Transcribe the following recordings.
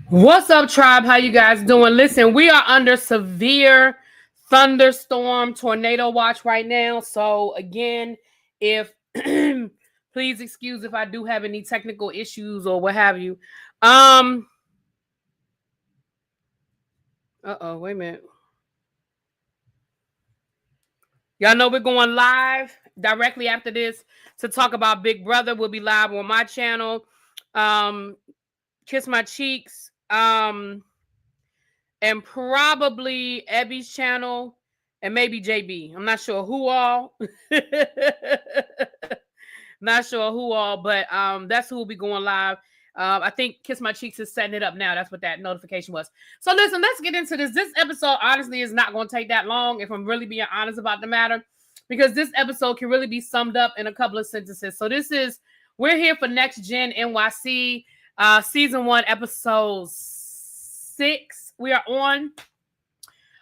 What's up, tribe? How you guys doing? Listen, we are under severe thunderstorm tornado watch right now. So again, if please excuse if I do have any technical issues or what have you. Wait a minute. Y'all know we're going live directly after this to talk about Big Brother. We'll be live on my channel. Kiss My Cheeks. And probably Ebby's channel and maybe JB. I'm not sure who all. Not sure who all, but that's who will be going live. I think Kiss My Cheeks is setting it up now. That's what that notification was. So listen, let's get into this. This episode honestly is not going to take that long if I'm really being honest about the matter, because this episode can really be summed up in a couple of sentences. So we're here for Next Gen NYC, season 1, episode 6. We are on.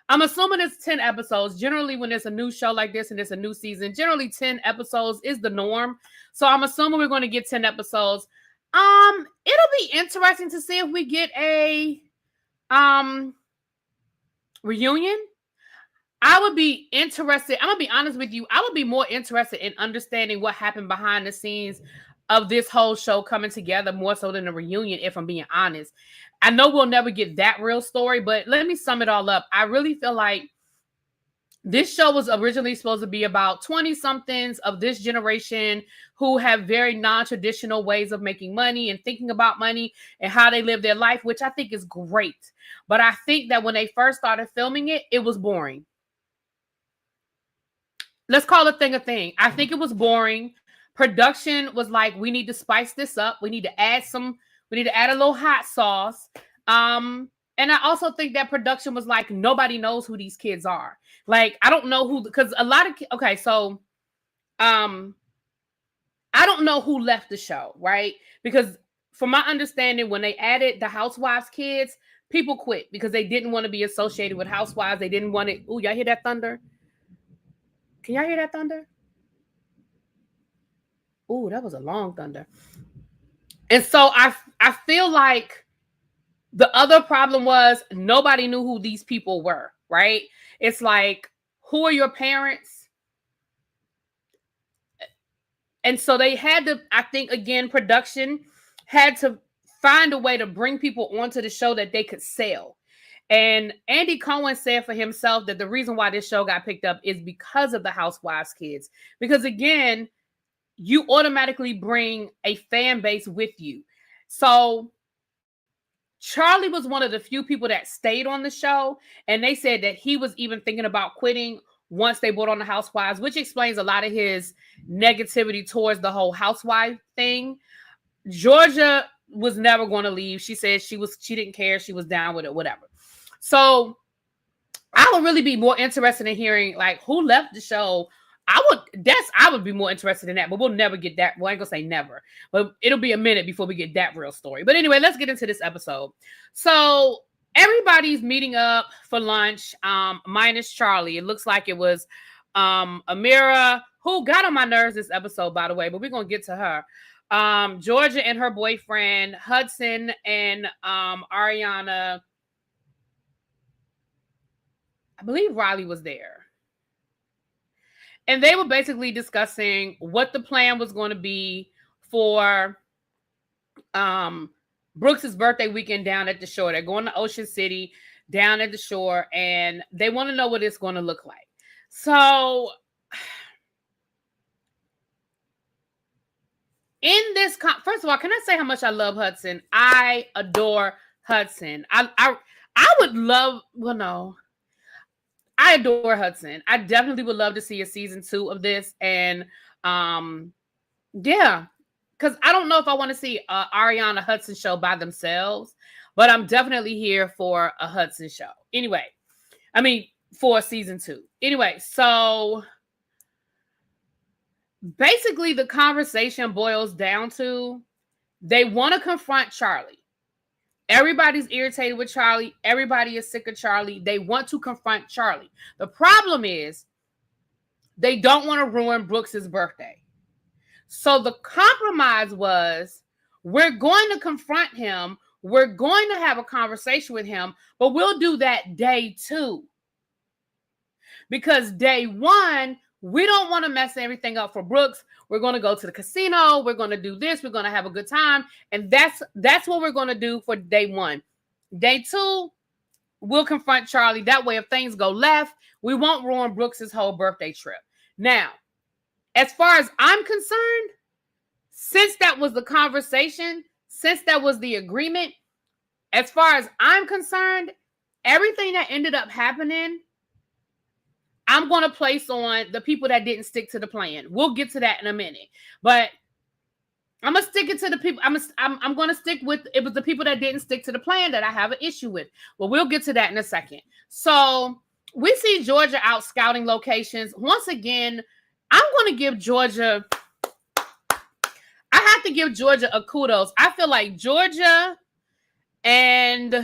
I'm assuming it's 10 episodes. Generally, when there's a new show like this and it's a new season, generally 10 episodes is the norm. So I'm assuming we're going to get 10 episodes. It'll be interesting to see if we get a reunion. I would be interested. I'm gonna be honest with you. I would be more interested in understanding what happened behind the scenes of this whole show coming together more so than a reunion, if I'm being honest. I know we'll never get that real story, but let me sum it all up. I really feel like this show was originally supposed to be about 20-somethings of this generation who have very non-traditional ways of making money and thinking about money and how they live their life, which I think is great. But I think that when they first started filming it, it was boring. Let's call a thing a thing. I think it was boring. Production was like, we need to spice this up. We need to add a little hot sauce. And I also think that production was like, nobody knows who these kids are. Like, I don't know who, because a lot of, okay, so, I don't know who left the show, right? Because from my understanding, when they added the Housewives kids, people quit because they didn't want to be associated with Housewives. They didn't want it. Ooh, y'all hear that thunder? Can y'all hear that thunder? Ooh, that was a long thunder. And so I feel like the other problem was nobody knew who these people were, right? It's like, who are your parents? And so they had to, I think, again, production had to find a way to bring people onto the show that they could sell. And Andy Cohen said for himself that the reason why this show got picked up is because of the Housewives kids. Because again, you automatically bring a fan base with you. So Charlie was one of the few people that stayed on the show. And they said that he was even thinking about quitting once they brought on the Housewives, which explains a lot of his negativity towards the whole housewife thing. Georgia was never going to leave. She said she didn't care. She was down with it, whatever. So I would really be more interested in hearing like who left the show. I would be more interested in that, but we'll never get that. Well, I ain't gonna say never, but it'll be a minute before we get that real story. But anyway, let's get into this episode. So everybody's meeting up for lunch, minus Charlie. It looks like it was Amira, who got on my nerves this episode, by the way, but we're gonna get to her. Georgia and her boyfriend, Hudson and Ariana. I believe Riley was there. And they were basically discussing what the plan was going to be for Brooks's birthday weekend down at the shore. They're going to Ocean City, down at the shore, and they want to know what it's going to look like. So in this, first of all, can I say how much I love Hudson? I adore Hudson. I would love, well, no. I adore Hudson. I definitely would love to see a season 2 of this. And yeah, because I don't know if I want to see Ariana Hudson show by themselves, but I'm definitely here for a Hudson show. Anyway, I mean, for season 2. Anyway, so basically the conversation boils down to they want to confront Charlie. Everybody's irritated with Charlie. Everybody is sick of Charlie. They want to confront Charlie. The problem is they don't want to ruin Brooks's birthday. So the compromise was, We're going to confront him. We're going to have a conversation with him, but we'll do that day 2. Because day 1, we don't want to mess everything up for Brooks. We're going to go to the casino. We're going to do this. We're going to have a good time. And that's what we're going to do for day 1. Day 2, we'll confront Charlie. That way, if things go left, we won't ruin Brooks's whole birthday trip. Now, as far as I'm concerned, since that was the conversation, since that was the agreement, as far as I'm concerned, everything that ended up happening, I'm going to place on the people that didn't stick to the plan. We'll get to that in a minute. But I'm going to stick it to the people. I'm going to stick with, it was the people that didn't stick to the plan that I have an issue with. Well, we'll get to that in a second. So we see Georgia out scouting locations. Once again, I'm going to give Georgia, I have to give Georgia a kudos. I feel like Georgia and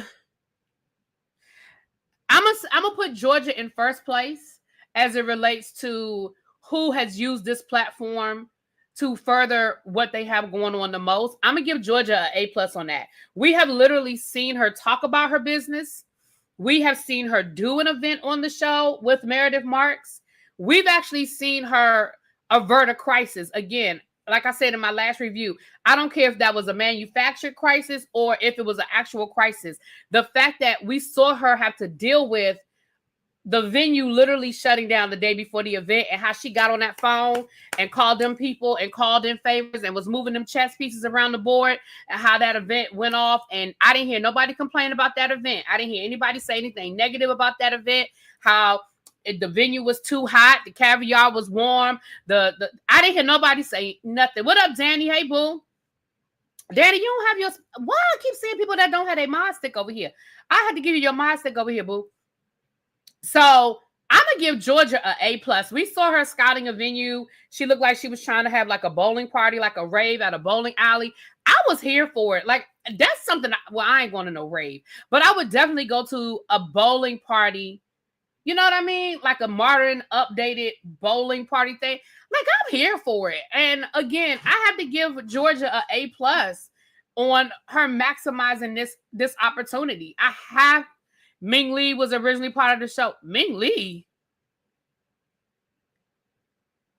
I'm gonna put Georgia in first place as it relates to who has used this platform to further what they have going on the most. I'm gonna give Georgia an A+ on that. We have literally seen her talk about her business. We have seen her do an event on the show with Meredith Marks. We've actually seen her avert a crisis. Again, like I said in my last review, I don't care if that was a manufactured crisis or if it was an actual crisis. The fact that we saw her have to deal with the venue literally shutting down the day before the event and how she got on that phone and called them people and called in favors and was moving them chess pieces around the board and how that event went off. And I didn't hear nobody complain about that event. I didn't hear anybody say anything negative about that event, how the venue was too hot, the caviar was warm. I didn't hear nobody say nothing. What up, Danny? Hey, boo. Danny, you don't have your... Why I keep seeing people that don't have their mod stick over here? I had to give you your mod stick over here, boo. So I'm going to give Georgia an A+. We saw her scouting a venue. She looked like she was trying to have like a bowling party, like a rave at a bowling alley. I was here for it. Like, that's something... I ain't going to no rave. But I would definitely go to a bowling party. You know what I mean? Like a modern, updated bowling party thing. Like, I'm here for it. And again, I have to give Georgia an A+ on her maximizing this opportunity. Ming Lee was originally part of the show. Ming Lee?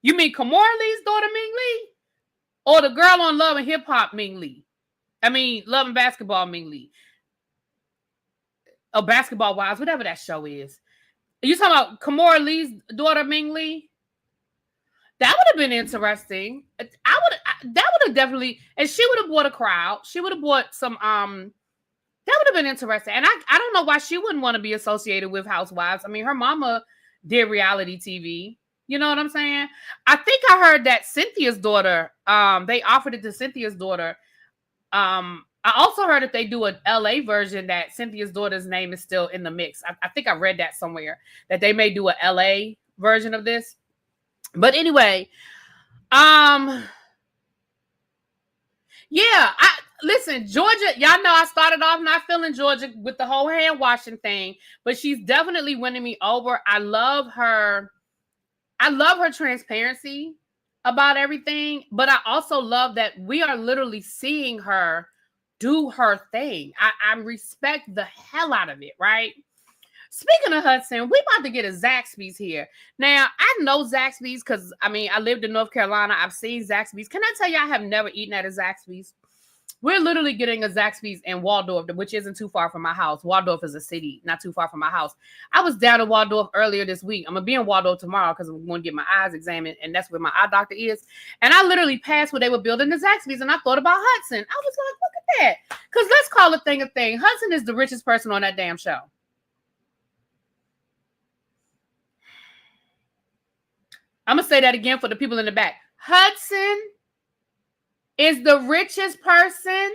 You mean Kimora Lee's daughter, Ming Lee? Or the girl on Love and Hip Hop, Ming Lee? I mean, Love and Basketball, Ming Lee. Or Basketball Wives, whatever that show is. Are you talking about Kimora Lee's daughter, Ming Lee? That would have been interesting. That would have definitely, and she would have brought a crowd. She would have brought some, that would have been interesting. And I don't know why she wouldn't want to be associated with Housewives. I mean, her mama did reality TV. You know what I'm saying? I think I heard that Cynthia's daughter, they offered it to Cynthia's daughter. I also heard if they do an LA version that Cynthia's daughter's name is still in the mix. I think I read that somewhere, that they may do an LA version of this. But anyway, yeah, listen, Georgia, y'all know I started off not feeling Georgia with the whole hand washing thing, but she's definitely winning me over. I love her transparency about everything, but I also love that we are literally seeing her do her thing. I respect the hell out of it, right? Speaking of Hudson, we about to get a Zaxby's here. Now, I know Zaxby's because, I mean, I lived in North Carolina. I've seen Zaxby's. Can I tell you, I have never eaten at a Zaxby's. We're literally getting a Zaxby's in Waldorf, which isn't too far from my house. Waldorf is a city, not too far from my house. I was down in Waldorf earlier this week. I'm going to be in Waldorf tomorrow because I'm going to get my eyes examined, and that's where my eye doctor is. And I literally passed where they were building the Zaxby's, and I thought about Hudson. I was like, look at that. Because let's call a thing a thing. Hudson is the richest person on that damn show. I'm going to say that again for the people in the back. Hudson is the richest person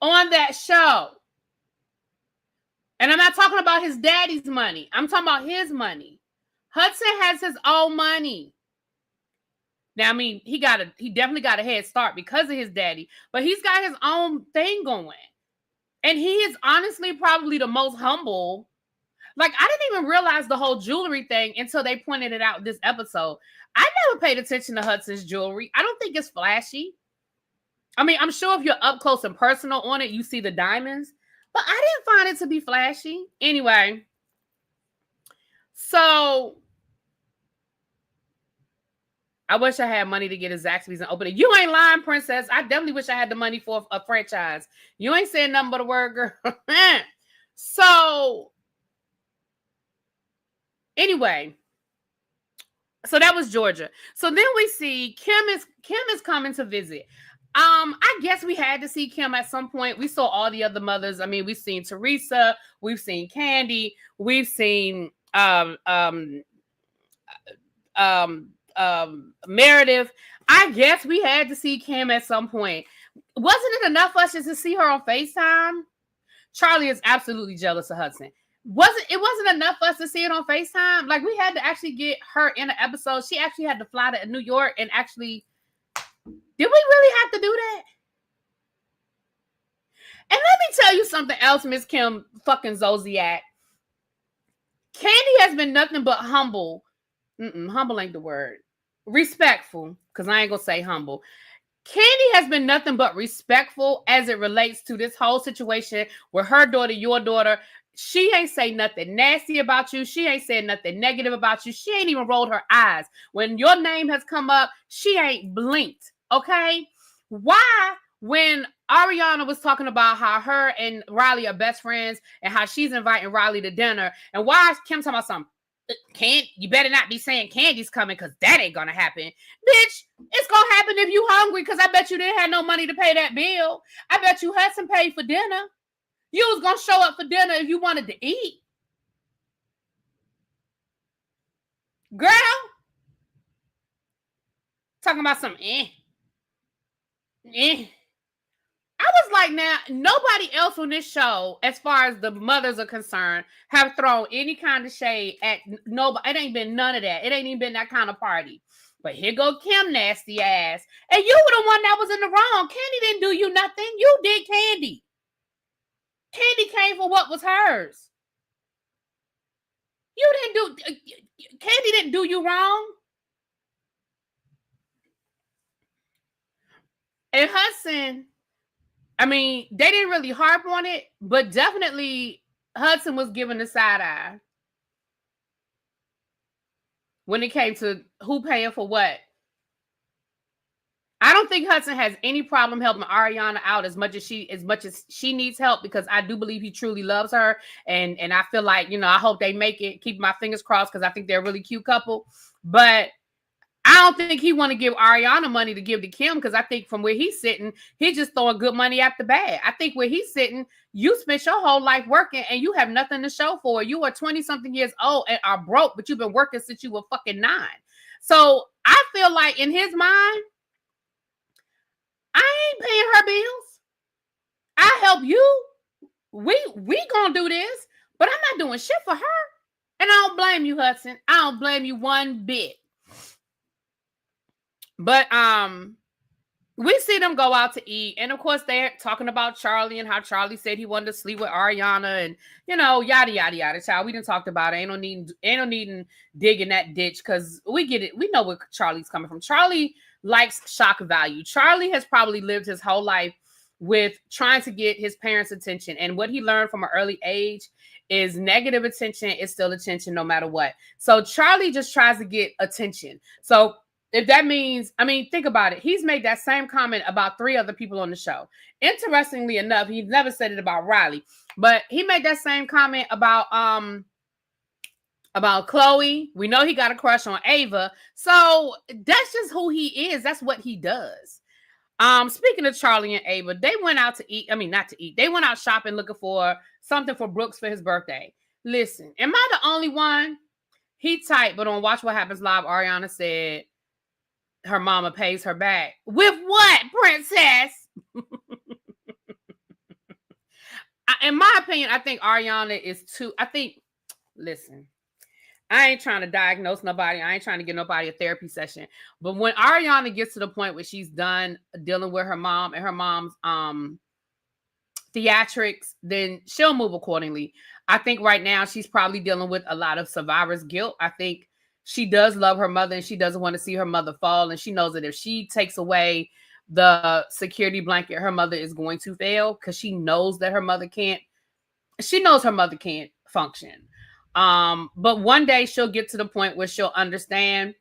on that show. And I'm not talking about his daddy's money. I'm talking about his money. Hudson has his own money. Now, I mean, he definitely got a head start because of his daddy, but he's got his own thing going. And he is honestly probably the most humble. Like, I didn't even realize the whole jewelry thing until they pointed it out this episode. I never paid attention to Hudson's jewelry. I don't think it's flashy. I mean, I'm sure if you're up close and personal on it, you see the diamonds, but I didn't find it to be flashy. Anyway, so I wish I had money to get a Zaxby's and open it. You ain't lying, princess. I definitely wish I had the money for a franchise. You ain't saying nothing but a word, girl. So anyway, so that was Georgia. So then we see Kim is coming to visit. I guess we had to see Kim at some point. We saw all the other mothers. I mean, we've seen Teresa, we've seen Candy, we've seen Meredith. I guess we had to see Kim at some point. Wasn't it enough for us just to see her on FaceTime? Charlie is absolutely jealous of Hudson. It wasn't enough for us to see it on FaceTime? Like, we had to actually get her in an episode. She actually had to fly to New York and actually... Did we really have to do that? And let me tell you something else, Miss Kim fucking Zodiac. Candy has been nothing but humble. Humble ain't the word. Respectful, because I ain't gonna say humble. Candy has been nothing but respectful as it relates to this whole situation with her daughter, your daughter. She ain't say nothing nasty about you. She ain't said nothing negative about you. She ain't even rolled her eyes. When your name has come up, she ain't blinked. Okay? Why, when Ariana was talking about how her and Riley are best friends and how she's inviting Riley to dinner, and why is Kim talking about something? You better not be saying Candy's coming, because that ain't gonna happen. Bitch, it's gonna happen if you hungry, because I bet you didn't have no money to pay that bill. I bet you Hudson paid for dinner. You was gonna show up for dinner if you wanted to eat. Girl, talking about some I was like, now, nobody else on this show, as far as the mothers are concerned, have thrown any kind of shade at nobody. It ain't been none of that. It ain't even been that kind of party. But here go Kim nasty ass. And you were the one that was in the wrong. Candy didn't do you nothing. You did Candy. Candy came for what was hers. Candy didn't do you wrong. And Hudson, I mean, they didn't really harp on it, but definitely Hudson was given the side eye when it came to who paying for what. I don't think Hudson has any problem helping Ariana out as much as she needs help, because I do believe he truly loves her. And I feel like, I hope they make it. Keep my fingers crossed, because I think they're a really cute couple. But I don't think he want to give Ariana money to give to Kim, because I think from where he's sitting, he's just throwing good money at the bad. I think where he's sitting, you spent your whole life working and you have nothing to show for it. You are 20-something years old and are broke, but you've been working since you were fucking 9. So I feel like in his mind, I ain't paying her bills. I help you. We gonna do this, but I'm not doing shit for her. And I don't blame you, Hudson. I don't blame you one bit. But we see them go out to eat, and of course they're talking about Charlie and how Charlie said he wanted to sleep with Ariana, and yada yada yada. Child, we done talked about it. Ain't no needing digging that ditch, because we get it. We know where Charlie's coming from. Charlie likes shock value. Charlie has probably lived his whole life with trying to get his parents' attention, and what he learned from an early age is negative attention is still attention no matter what. So Charlie just tries to get attention. So if that means, think about it. He's made that same comment about 3 other people on the show. Interestingly enough, he's never said it about Riley, but he made that same comment about Chloe. We know he got a crush on Ava. So that's just who he is. That's what he does. Speaking of Charlie and Ava, they went out to eat. Not to eat. They went out shopping looking for something for Brooks for his birthday. Listen, am I the only one? He typed, but on Watch What Happens Live, Ariana said her mama pays her back. With what, princess? In my opinion, I think Ariana is too... Listen, I ain't trying to diagnose nobody. I ain't trying to give nobody a therapy session. But when Ariana gets to the point where she's done dealing with her mom and her mom's theatrics, then she'll move accordingly. I think right now she's probably dealing with a lot of survivor's guilt. I think she does love her mother and she doesn't want to see her mother fall. And she knows that if she takes away the security blanket her mother is going to fail, because she knows that her mother can't function. But one day she'll get to the point where she'll understand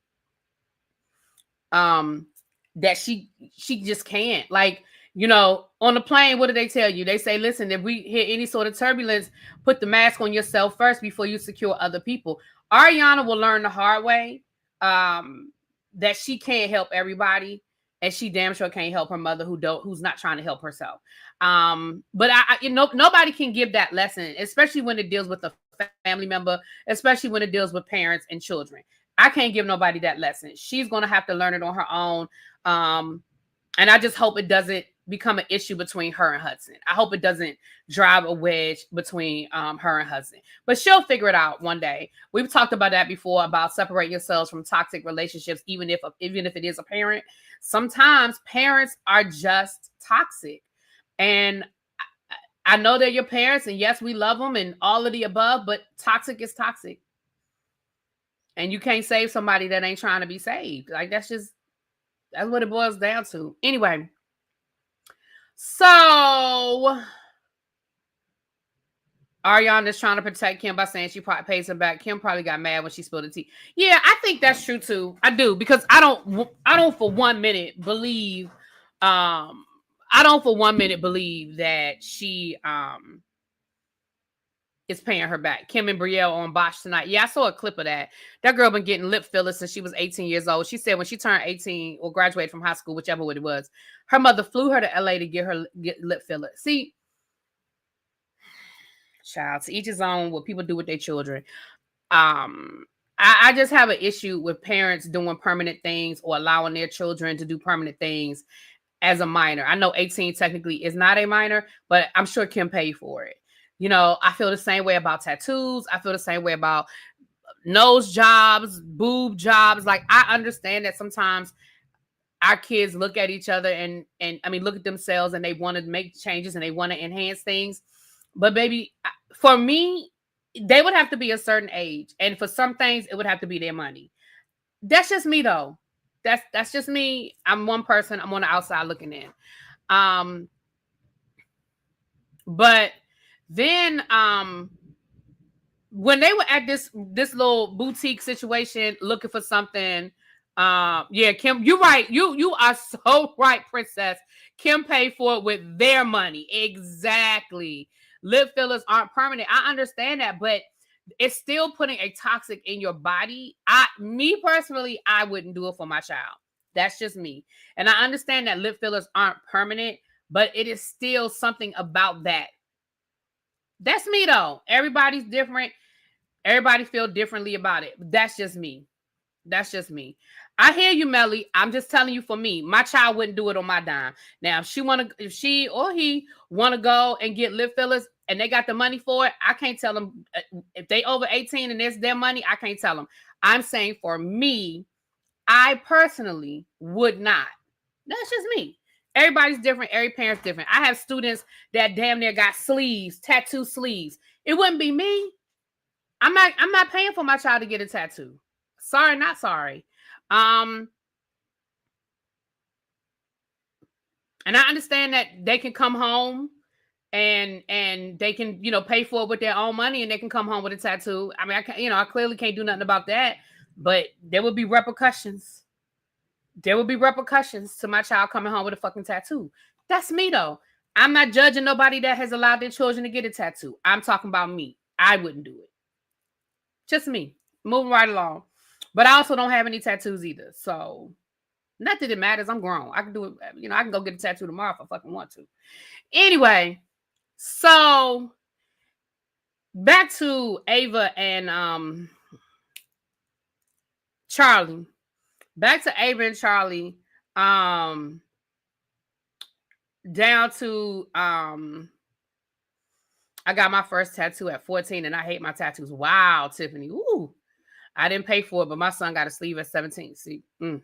that she just can't. Like, you know, on the plane, what do they tell you? They say, listen, if we hit any sort of turbulence, put the mask on yourself first before you secure other people. Ariana will learn the hard way that she can't help everybody, and she damn sure can't help her mother who's not trying to help herself. But nobody can give that lesson, especially when it deals with a family member, especially when it deals with parents and children. I can't give nobody that lesson. She's going to have to learn it on her own. And I just hope it doesn't become an issue between her and Hudson. I hope it doesn't drive a wedge between her and Hudson. But she'll figure it out one day. We've talked about that before, about separating yourselves from toxic relationships, even if it is a parent. Sometimes parents are just toxic. And I know they're your parents, and yes, we love them and all of the above, but toxic is toxic. And you can't save somebody that ain't trying to be saved. Like, that's what it boils down to. Anyway, so Ariana's trying to protect Kim by saying she probably pays him back. Kim probably got mad when she spilled the tea. Yeah, I think that's true too. I do, because I don't for 1 minute believe that she is paying her back. Kim and Brielle on Bosch tonight. Yeah, I saw a clip of that. That girl been getting lip fillers since she was 18 years old. She said when she turned 18 or graduated from high school, whichever one it was, her mother flew her to LA to get lip filler. See, child, to each his own, what people do with their children. I just have an issue with parents doing permanent things or allowing their children to do permanent things as a minor. I know 18 technically is not a minor, but I'm sure Kim paid for it. You know, I feel the same way about tattoos. I feel the same way about nose jobs, boob jobs. Like, I understand that sometimes our kids look at each other and look at themselves, and they want to make changes and they want to enhance things. But baby, for me, they would have to be a certain age. And for some things, it would have to be their money. That's just me though. That's just me. I'm one person. I'm on the outside looking in. But then when they were at this little boutique situation looking for something, yeah, Kim, you're right. You are so right, princess. Kim paid for it with their money. Exactly. Lip fillers aren't permanent. I understand that, but it's still putting a toxic in your body. Me personally, I wouldn't do it for my child. That's just me. And I understand that lip fillers aren't permanent, but it is still something about that. That's me though. Everybody's different. Everybody feel differently about it. That's just me. That's just me. I hear you, Melly. I'm just telling you, for me, my child wouldn't do it on my dime. Now, if she or he want to go and get lip fillers and they got the money for it, I can't tell them. If they over 18 and it's their money, I can't tell them. I'm saying for me, I personally would not. That's just me. Everybody's different. Every parent's different. I have students that damn near got sleeves, tattoo sleeves. It wouldn't be me. I'm not paying for my child to get a tattoo. Sorry, not sorry. And I understand that they can come home and they can, pay for it with their own money, and they can come home with a tattoo. I mean, I clearly can't do nothing about that, but there would be repercussions. There will be repercussions to my child coming home with a fucking tattoo. That's me though. I'm not judging nobody that has allowed their children to get a tattoo. I'm talking about me. I wouldn't do it. Just me. Moving right along. But I also don't have any tattoos either. So, not that it matters. I'm grown. I can do it. I can go get a tattoo tomorrow if I fucking want to. Anyway, so back to Ava and Charlie. Back to Ava and Charlie. Down to I got my first tattoo at 14, and I hate my tattoos. Wow, Tiffany. Ooh. I didn't pay for it, but my son got a sleeve at 17. See? And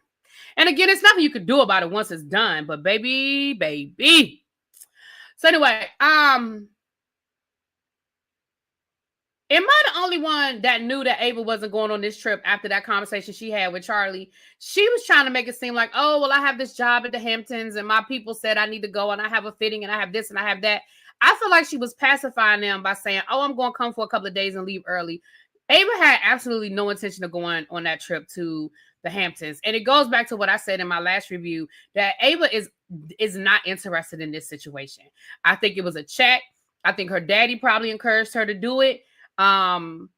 again, it's nothing you could do about it once it's done, but baby. So anyway, Am I the only one that knew that Ava wasn't going on this trip after that conversation she had with Charlie? She was trying to make it seem like, oh, well, I have this job at the Hamptons and my people said I need to go and I have a fitting and I have this and I have that. I feel like she was pacifying them by saying, oh, I'm going to come for a couple of days and leave early. Ava had absolutely no intention of going on that trip to the Hamptons. And it goes back to what I said in my last review, that Ava is not interested in this situation. I think it was a check. I think her daddy probably encouraged her to do it. And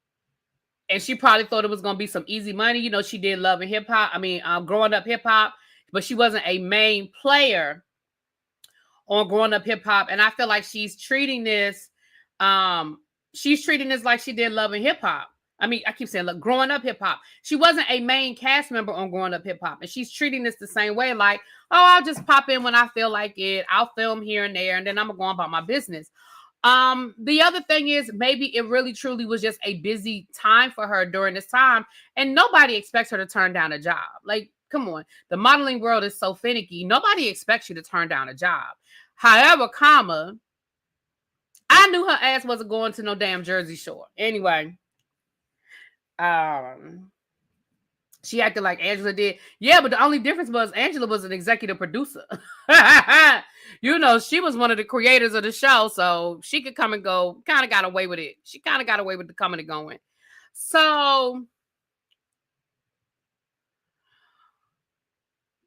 she probably thought it was going to be some easy money. You know, she did Love and Hip Hop. I mean, Growing Up Hip Hop, but she wasn't a main player on Growing Up Hip Hop. And I feel like she's treating this like she did Love and Hip Hop. I mean, I keep saying, look, Growing Up Hip Hop. She wasn't a main cast member on Growing Up Hip Hop. And she's treating this the same way, like, oh, I'll just pop in when I feel like it. I'll film here and there, and then I'm going to go on about my business. The other thing is maybe it really truly was just a busy time for her during this time, and nobody expects her to turn down a job. Like, come on, the modeling world is so finicky. Nobody expects you to turn down a job. However, I knew her ass wasn't going to no damn Jersey Shore. Anyway, she acted like Angela did. Yeah, but the only difference was Angela was an executive producer. You know, she was one of the creators of the show, so she could come and go. Kind of got away with it. She kind of got away with the coming and going. So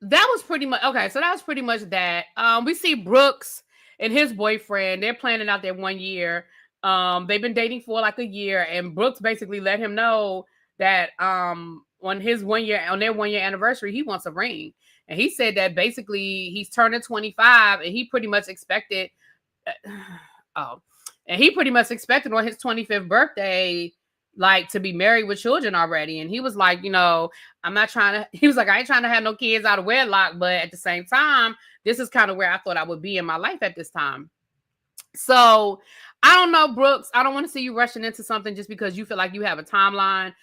that was pretty much okay. So that was pretty much that. We see Brooks and his boyfriend. They're planning out their 1 year. They've been dating for like a year, and Brooks basically let him know that on their 1 year anniversary, he wants a ring. And he said that basically he's turning 25 and he pretty much expected on his 25th birthday, like, to be married with children already. And he was like, you know, I ain't trying to have no kids out of wedlock, but at the same time, this is kind of where I thought I would be in my life at this time. So I don't know, Brooks. I don't want to see you rushing into something just because you feel like you have a timeline.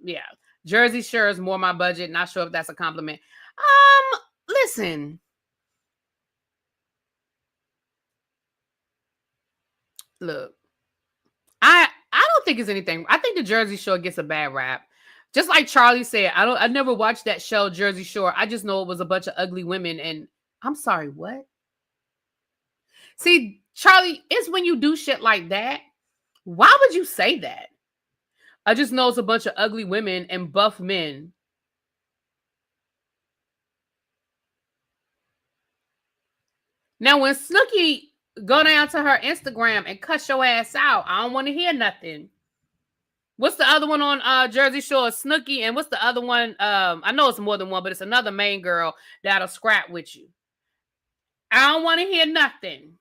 Yeah. Jersey Shore is more my budget. Not sure if that's a compliment. Listen. Look. I don't think it's anything. I think the Jersey Shore gets a bad rap. Just like Charlie said, I never watched that show, Jersey Shore. I just know it was a bunch of ugly women. And I'm sorry, what? See, Charlie, it's when you do shit like that. Why would you say that? I just know it's a bunch of ugly women and buff men. Now, when Snooki go down to her Instagram and cuss your ass out, I don't want to hear nothing. What's the other one on Jersey Shore? Snooki, and what's the other one? I know it's more than one, but it's another main girl that'll scrap with you. I don't want to hear nothing.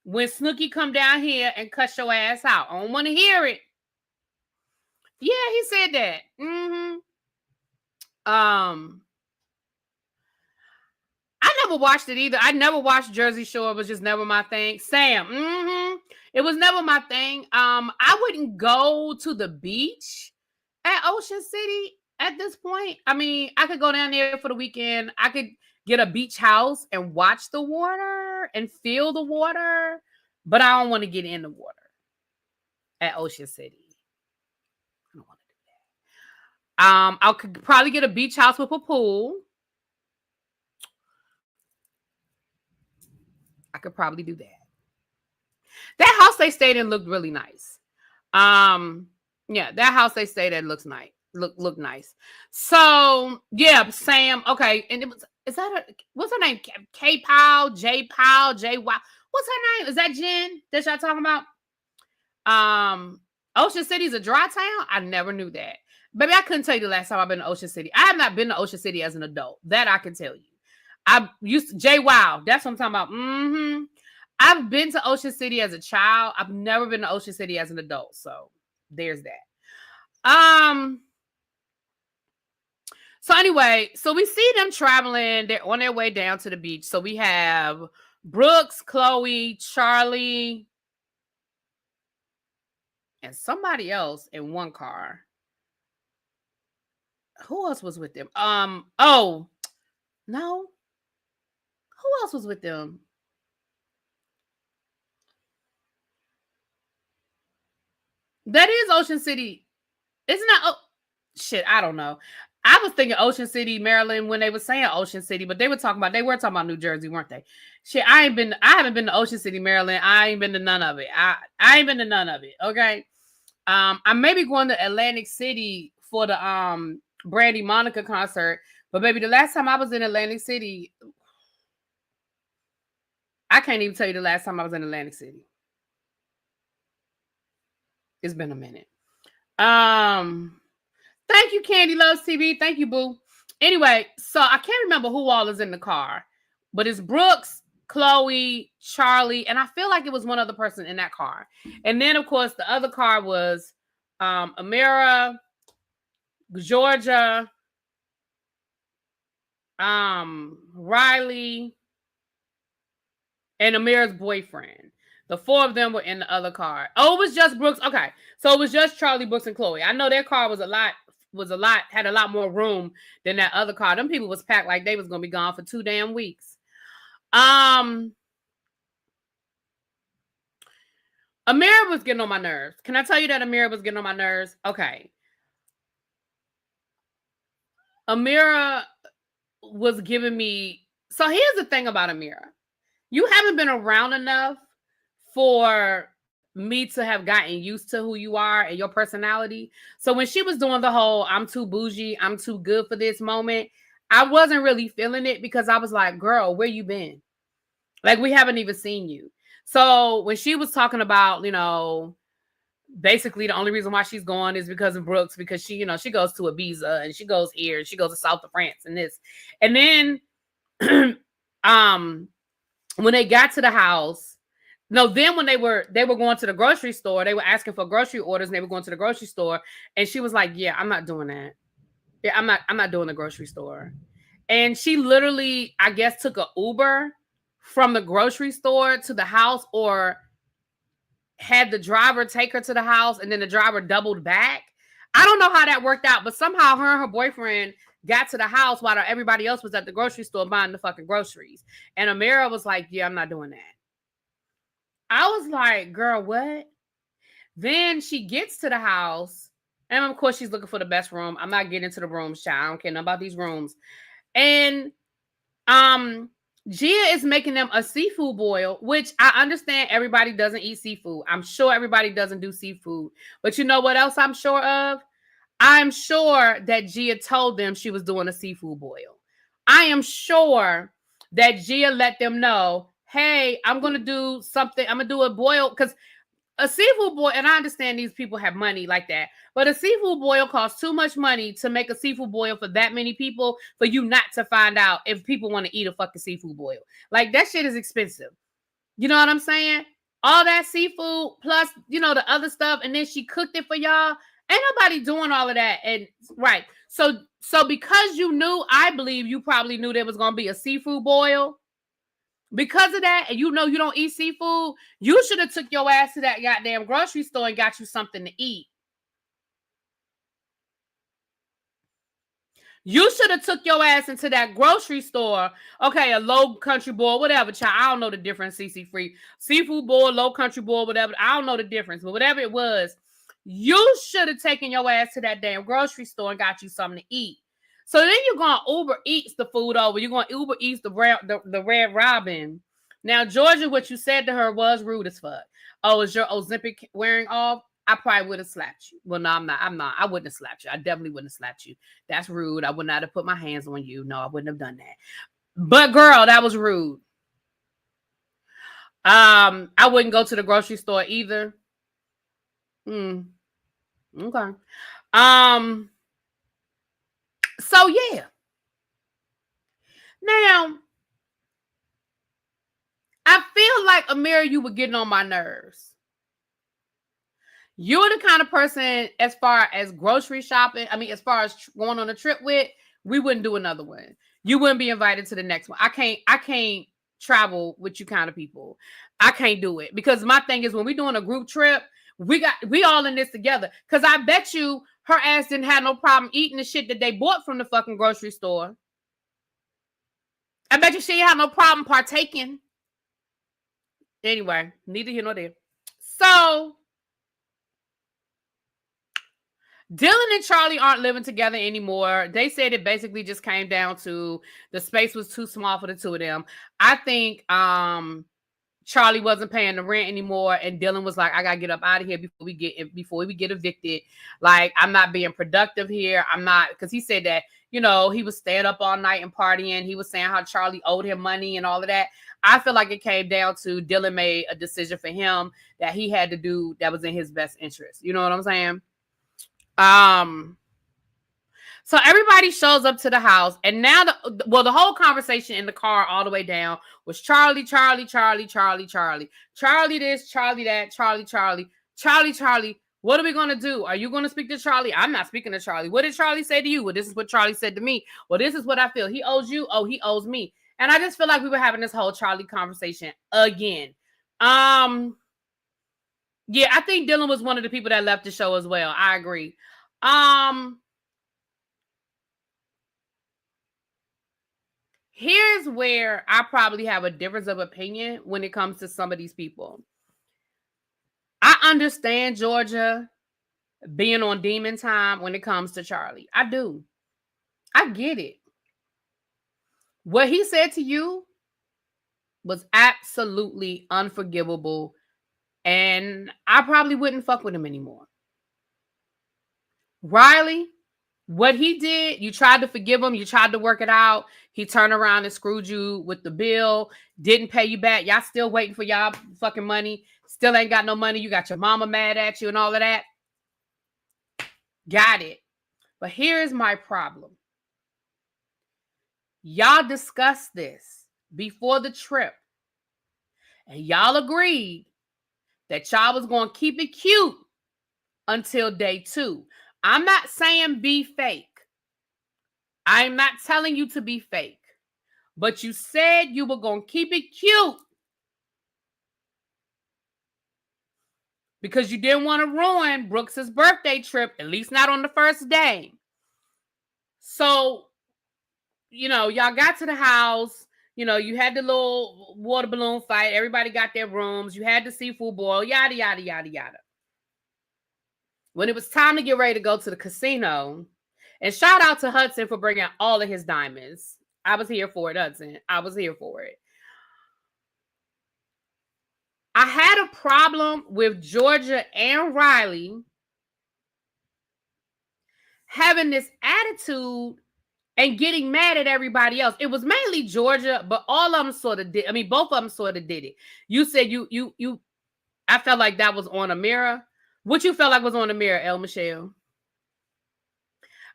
When Snooki come down here and cuss your ass out, I don't want to hear it. Yeah, he said that. I never watched it either. I never watched Jersey Shore. It was just never my thing. Sam. It was never my thing. I wouldn't go to the beach at Ocean City at this point. I mean, I could go down there for the weekend. I could get a beach house and watch the water and feel the water, but I don't want to get in the water at Ocean City. I don't want to do that. I could probably get a beach house with a pool. I could probably do that. That house they stayed in looked really nice. Yeah, that house they stayed at looks nice. Look nice. So yeah, Sam. Okay, and what's her name? K Powell, J Powell, J Y. What's her name? Is that Jen that y'all talking about? Ocean City's a dry town. I never knew that. Baby, I couldn't tell you the last time I've been to Ocean City. I have not been to Ocean City as an adult. That I can tell you. I used to J Wow. That's what I'm talking about. I've been to Ocean City as a child. I've never been to Ocean City as an adult. So there's that. So anyway, so we see them traveling. They're on their way down to the beach. So we have Brooks, Chloe, Charlie, and somebody else in one car. Who else was with them? Oh, no. Who else was with them? That is Ocean City. Isn't that? Oh, shit, I don't know. I was thinking Ocean City, Maryland when they were saying Ocean City, but they were talking about New Jersey, weren't they? Shit, I haven't been to Ocean City, Maryland. I ain't been to none of it. I ain't been to none of it. Okay. I may be going to Atlantic City for the Brandy Monica concert, but baby, the last time I was in Atlantic City, I can't even tell you the last time I was in Atlantic City. It's been a minute. Thank you, Candy Loves TV. Thank you, boo. Anyway, so I can't remember who all is in the car, but it's Brooks, Chloe, Charlie, and I feel like it was one other person in that car. And then, of course, the other car was Amira, Georgia, Riley, and Amira's boyfriend. The four of them were in the other car. Oh, it was just Brooks. Okay, so it was just Charlie, Brooks, and Chloe. I know their car had a lot more room than that other car. Them people was packed like they was gonna be gone for 2 damn weeks. Amira was getting on my nerves. Can I tell you that Amira was getting on my nerves? Okay. Amira was giving me. So here's the thing about Amira. You haven't been around enough for me to have gotten used to who you are and your personality. So when she was doing the whole I'm too bougie, I'm too good for this moment, I wasn't really feeling it because I was like, girl, where you been? Like, we haven't even seen you. So when she was talking about, basically the only reason why she's going is because of Brooks, because she goes to Ibiza and she goes here and she goes to South of France and this. And then when they got to the house, then when they were going to the grocery store, they were asking for grocery orders and they were going to the grocery store. And she was like, yeah, I'm not doing that. Yeah, I'm not doing the grocery store. And she literally, I guess, took an Uber from the grocery store to the house, or had the driver take her to the house and then the driver doubled back. I don't know how that worked out, but somehow her and her boyfriend got to the house while everybody else was at the grocery store buying the fucking groceries. And Amira was like, yeah, I'm not doing that. I was like, girl, what? Then she gets to the house, and of course she's looking for the best room. I'm not getting into the rooms, child. I don't care nothing about these rooms. And Gia is making them a seafood boil, which I understand everybody doesn't eat seafood. I'm sure everybody doesn't do seafood. But you know what else I'm sure of? I'm sure that Gia told them she was doing a seafood boil. I am sure that Gia let them know, hey, I'm going to do something. I'm going to do a boil, because a seafood boil, and I understand these people have money like that, but a seafood boil costs too much money to make a seafood boil for that many people for you not to find out if people want to eat a fucking seafood boil. Like, that shit is expensive. You know what I'm saying? All that seafood plus, the other stuff, and then she cooked it for y'all. Ain't nobody doing all of that. And right. So because you knew, I believe you probably knew there was going to be a seafood boil. Because of that, and you don't eat seafood, you should have took your ass to that goddamn grocery store and got you something to eat. You should have took your ass into that grocery store. Okay, a low country boil, whatever, child. I don't know the difference, CC free. Seafood boil, low country boil, whatever. I don't know the difference, but whatever it was, you should have taken your ass to that damn grocery store and got you something to eat. So then you're going to Uber Eats the food over. You're going to Uber Eats the Red Robin. Now, Georgia, what you said to her was rude as fuck. Oh, is your Ozempic wearing off? I probably would have slapped you. Well, no, I'm not. I wouldn't have slapped you. I definitely wouldn't have slapped you. That's rude. I would not have put my hands on you. No, I wouldn't have done that. But girl, that was rude. I wouldn't go to the grocery store either. Okay. So yeah. Now, I feel like, Amira, you were getting on my nerves. You're the kind of person, as far as grocery shopping, as far as going on a trip with, we wouldn't do another one. You wouldn't be invited to the next one. I can't travel with you kind of people. I can't do it, because my thing is, when we're doing a group trip, we all in this together. Because I bet you her ass didn't have no problem eating the shit that they bought from the fucking grocery store. I bet you she didn't have no problem partaking. Anyway, neither here nor there. So Dylan and Charlie aren't living together anymore. They said it basically just came down to the space was too small for the two of them. I think Charlie wasn't paying the rent anymore, and Dylan was like, I gotta get up out of here before we get evicted. Like, I'm not being productive here. I'm not, because he said that, you know, he was staying up all night and partying. He was saying how Charlie owed him money and all of that. I feel like it came down to Dylan made a decision for him that he had to do that was in his best interest. You know what I'm saying? So everybody shows up to the house, and now the whole conversation in the car all the way down was Charlie this, Charlie that, Charlie. What are we going to do? Are you going to speak to Charlie? I'm not speaking to Charlie. What did Charlie say to you? Well, this is what Charlie said to me. Well, this is what I feel. He owes you. Oh, he owes me. And I just feel like we were having this whole Charlie conversation again. Yeah, I think Dylan was one of the people that left the show as well. I agree. Here's where I probably have a difference of opinion when it comes to some of these people. I understand Georgia being on demon time when it comes to Charlie. I do. I get it. What he said to you was absolutely unforgivable, and I probably wouldn't fuck with him anymore. Riley, what he did, you tried to forgive him. You tried to work it out. He turned around and screwed you with the bill. Didn't pay you back. Y'all still waiting for y'all fucking money. Still ain't got no money. You got your mama mad at you and all of that. Got it. But here's my problem. Y'all discussed this before the trip. And y'all agreed that y'all was going to keep it cute until day 2. I'm not saying be fake. I'm not telling you to be fake. But you said you were going to keep it cute because you didn't want to ruin Brooks's birthday trip, at least not on the first day. So, you know, y'all got to the house. You know, you had the little water balloon fight. Everybody got their rooms. You had the seafood boil, yada, yada, yada, yada. When it was time to get ready to go to the casino, and shout out to Hudson for bringing all of his diamonds. I was here for it, Hudson. I was here for it. I had a problem with Georgia and Riley having this attitude and getting mad at everybody else. It was mainly Georgia, but all of them sort of did. I mean, both of them sort of did it. You said I felt like that was on Amira. What you felt like was on Amira, El Michelle?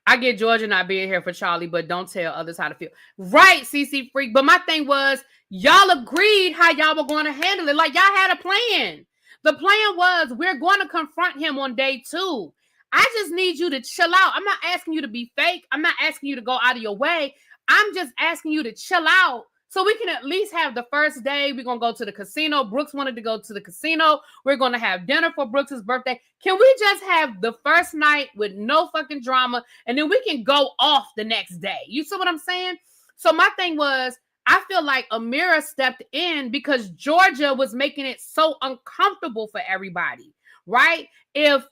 I get Georgia not being here for Charlie, but don't tell others how to feel. Right, CC Freak. But my thing was, y'all agreed how y'all were going to handle it. Like, y'all had a plan. The plan was, we're going to confront him on day 2. I just need you to chill out. I'm not asking you to be fake. I'm not asking you to go out of your way. I'm just asking you to chill out so we can at least have the first day. We're going to go to the casino. Brooks wanted to go to the casino. We're going to have dinner for Brooks's birthday. Can we just have the first night with no fucking drama, and then we can go off the next day? You see what I'm saying? So my thing was, I feel like Amira stepped in because Georgia was making it so uncomfortable for everybody, right? If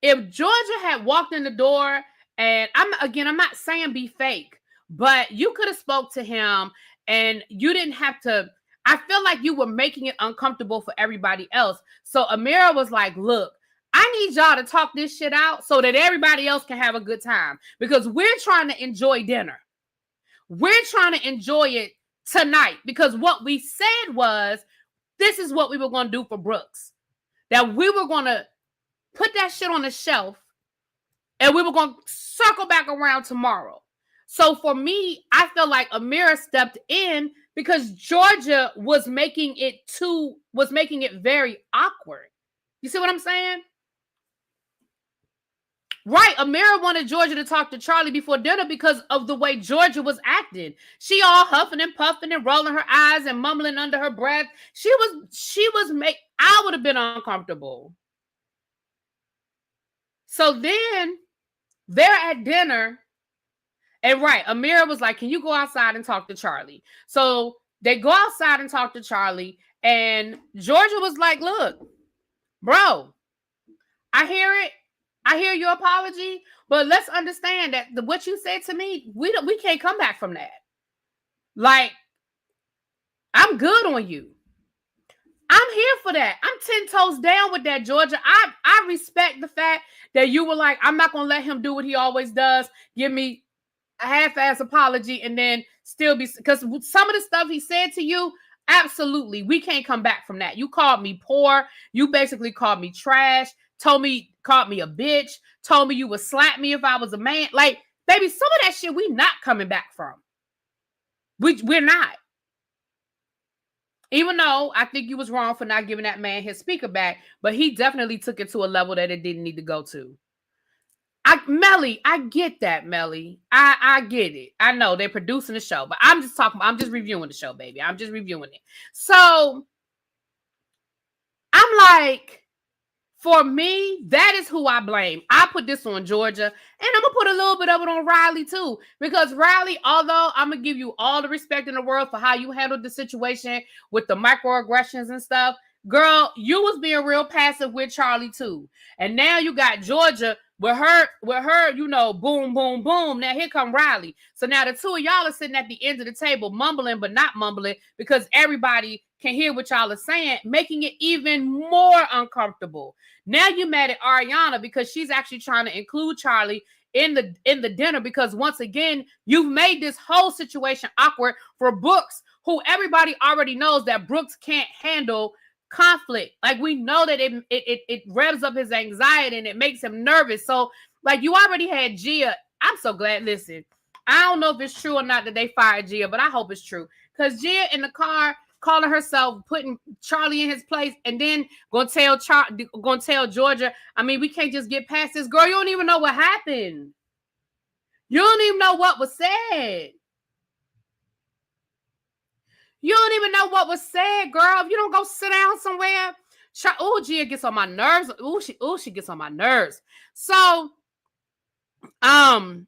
Georgia had walked in the door, and I'm not saying be fake, but you could have spoke to him and you didn't have to. I feel like you were making it uncomfortable for everybody else. So Amira was like, look, I need y'all to talk this shit out so that everybody else can have a good time, because we're trying to enjoy dinner. We're trying to enjoy it tonight, because what we said was, this is what we were going to do for Brooks. That we were going to put that shit on the shelf and we were going to circle back around tomorrow. So for me, I feel like Amira stepped in because Georgia was making it very awkward. You see what I'm saying? Right. Amira wanted Georgia to talk to Charlie before dinner because of the way Georgia was acting. She all huffing and puffing and rolling her eyes and mumbling under her breath. I would have been uncomfortable. So then they're at dinner, and right, Amira was like, can you go outside and talk to Charlie? So they go outside and talk to Charlie, and Georgia was like, look, bro, I hear it. I hear your apology, but let's understand that what you said to me, we can't come back from that. Like, I'm good on you. I'm here for that. I'm 10 toes down with that, Georgia. I respect the fact that you were like, I'm not gonna let him do what he always does. Give me a half-ass apology and then still be, because some of the stuff he said to you, absolutely, we can't come back from that. You called me poor. You basically called me trash. Called me a bitch. Told me you would slap me if I was a man. Like, baby, some of that shit we not coming back from. We're not. Even though I think you was wrong for not giving that man his speaker back, but he definitely took it to a level that it didn't need to go to. Melly, I get that, Melly. I get it. I know they're producing the show, but I'm just reviewing the show, baby. I'm just reviewing it. So I'm like, for me, that is who I blame. I put this on Georgia, and I'm going to put a little bit of it on Riley, too. Because Riley, although I'm going to give you all the respect in the world for how you handled the situation with the microaggressions and stuff, girl, you was being real passive with Charlie, too. And now you got Georgia with her, you know, boom, boom, boom. Now here come Riley. So now the two of y'all are sitting at the end of the table, mumbling, but not mumbling, because everybody can hear what y'all are saying, making it even more uncomfortable. Now you mad at Ariana because she's actually trying to include Charlie in the dinner, because once again, you've made this whole situation awkward for Brooks, who everybody already knows that Brooks can't handle conflict. Like, we know that it revs up his anxiety and it makes him nervous. So, like, you already had Gia. I'm so glad. Listen, I don't know if it's true or not that they fired Gia, but I hope it's true, because Gia in the car calling herself, putting Charlie in his place, and then gonna tell Georgia, I mean, we can't just get past this. Girl, you don't even know what happened. You don't even know what was said. You don't even know what was said, girl. If you don't go sit down somewhere. Oh, Gia gets on my nerves. She gets on my nerves. So, now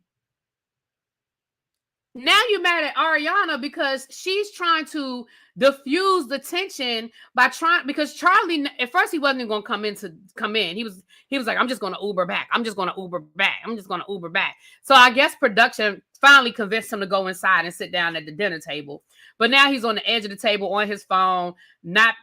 you're mad at Ariana because she's trying to diffuse the tension by because Charlie, at first he wasn't even going to come in. He was like, I'm just going to Uber back. I'm just going to Uber back. So I guess production finally convinced him to go inside and sit down at the dinner table. But now he's on the edge of the table on his phone, not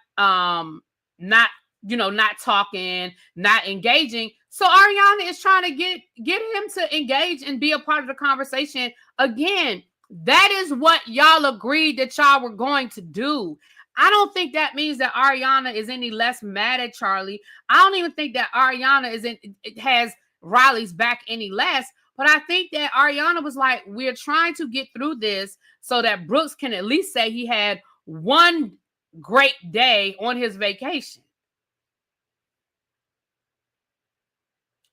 talking, not engaging. So Ariana is trying to get him to engage and be a part of the conversation again. That is what y'all agreed that y'all were going to do. I don't think that means that Ariana is any less mad at Charlie. I don't even think that Ariana has Riley's back any less. But I think that Ariana was like, we're trying to get through this so that Brooks can at least say he had one great day on his vacation.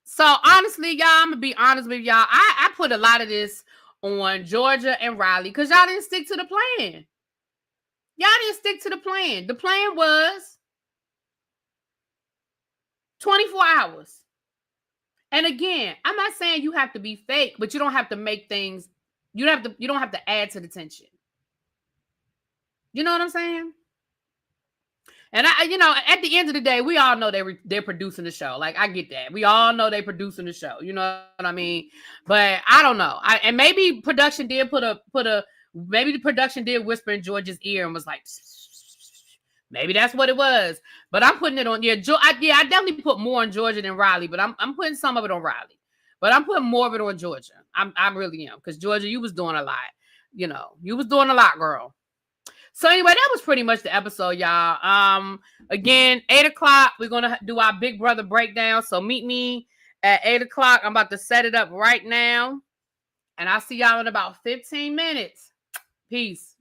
So honestly, y'all, I'm gonna be honest with y'all. I put a lot of this on Georgia and Riley because y'all didn't stick to the plan. Y'all didn't stick to the plan. The plan was 24 hours. And again, I'm not saying you have to be fake, but you don't have to make things. You don't have to add to the tension. You know what I'm saying? And at the end of the day, we all know they're producing the show. Like, I get that. We all know they're producing the show. You know what I mean? But I don't know. And maybe production did maybe the production did whisper in George's ear and was like, maybe that's what it was. But I'm putting it on. I definitely put more on Georgia than Riley, but I'm putting some of it on Riley. But I'm putting more of it on Georgia. I really am, because Georgia, you was doing a lot. You was doing a lot, girl. So anyway, that was pretty much the episode, y'all. Again, 8:00, we're gonna do our Big Brother breakdown. So meet me at 8:00. I'm about to set it up right now, and I'll see y'all in about 15 minutes. Peace.